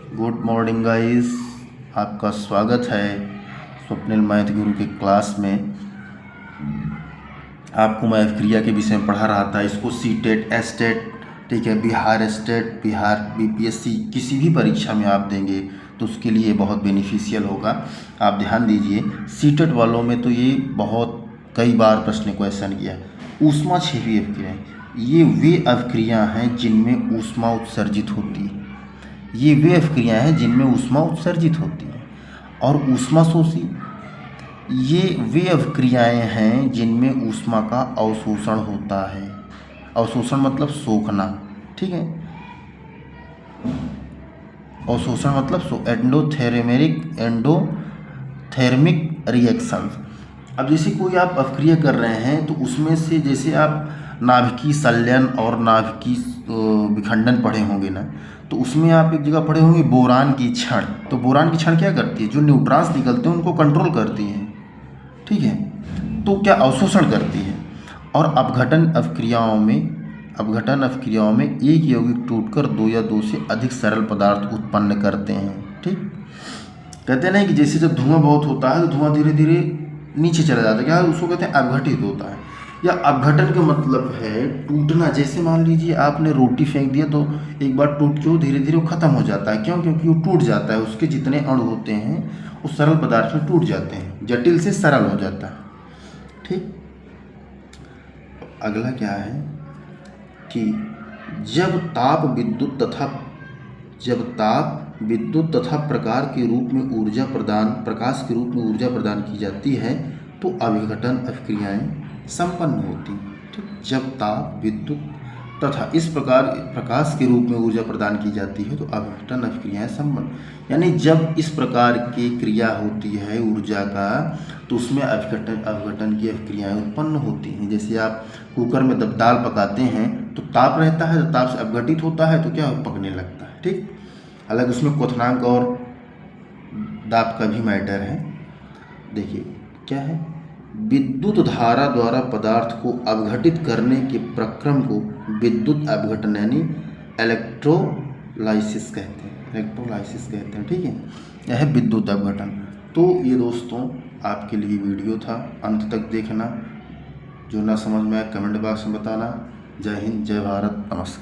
Good morning guys, आपका स्वागत है स्वप्निल मैथ गुरु के क्लास में। आपको मैं क्रिया के विषय में पढ़ा रहा था। इसको सीटेट, एस्टेट, ठीक है, बिहार स्टेट, बिहार बीपीएससी किसी भी परीक्षा में आप देंगे तो उसके लिए बहुत बेनिफिशियल होगा। आप ध्यान दीजिए, सीटेट वालों में तो ये बहुत कई बार प्रश्न क्वेश्चन किया है। ऊष्मा छेवी अभिक्रियाएँ, ये वे अभिक्रिया हैं जिनमें ऊष्मा उत्सर्जित होती है। ये वे अभिक्रियाएँ हैं जिनमें ऊष्मा उत्सर्जित होती है। और ऊष्मा शोषी, ये वे अभिक्रियाएँ हैं जिनमें ऊष्मा का अवशोषण होता है। अवशोषण मतलब सोखना, ठीक है। अवशोषण मतलब एंडोथर्मिक रिएक्शन। अब जैसे कोई आप अभिक्रिया कर रहे हैं तो उसमें से जैसे आप नाभिकीय संलयन और नाभिकीय विखंडन पढ़े होंगे ना, तो उसमें आप एक जगह पढ़े होंगे बोरान की क्षण। तो बोरान की क्षण क्या करती है? जो न्यूट्रॉन्स निकलते हैं उनको कंट्रोल करती है, ठीक है। तो क्या अवशोषण करती है। और अपघटन अभिक्रियाओं में एक यौगिक टूटकर दो या दो से अधिक सरल पदार्थ उत्पन्न करते हैं, ठीक। कहते हैं कि जैसे जब धुआं बहुत होता है तो धुआं धीरे धीरे नीचे चला जाता है, क्या उसको कहते हैं अपघटित होता है। या अपघटन का मतलब है टूटना। जैसे मान लीजिए आपने रोटी फेंक दिया तो एक बार टूट के वो धीरे धीरे ख़त्म हो जाता है। क्यों? क्योंकि वो टूट जाता है, उसके जितने अणु होते हैं वो सरल पदार्थ में टूट जाते हैं, जटिल से सरल हो जाता है, ठीक। अगला क्या है कि जब ताप विद्युत तथा प्रकाश के रूप में ऊर्जा प्रदान की जाती है तो अभिघटन अभिक्रियाएं संपन्न होती हैं, ठीक। जब ताप, विद्युत तथा इस प्रकार प्रकाश के रूप में ऊर्जा प्रदान की जाती है तो अभिघटन अभिक्रियाएं संपन्न, यानी जब इस प्रकार की क्रिया होती है ऊर्जा का तो उसमें अभिघटन की अभिक्रियाएं उत्पन्न होती हैं। जैसे आप कुकर में जब दाल पकाते हैं तो ताप रहता है, जब ताप से अपघटित होता है तो क्या पकने लगता है, ठीक। हालांकि उसमें क्वथनांक और दाब का भी मैटर है। देखिए क्या है, विद्युत धारा द्वारा पदार्थ को अपघटित करने के प्रक्रम को विद्युत अपघटन यानी इलेक्ट्रोलाइसिस कहते हैं, ठीक है। यह है विद्युत अपघटन। तो ये दोस्तों आपके लिए वीडियो था, अंत तक देखना। जो ना समझ में आए कमेंट बॉक्स में बताना। जय हिंद, जय भारत, नमस्कार।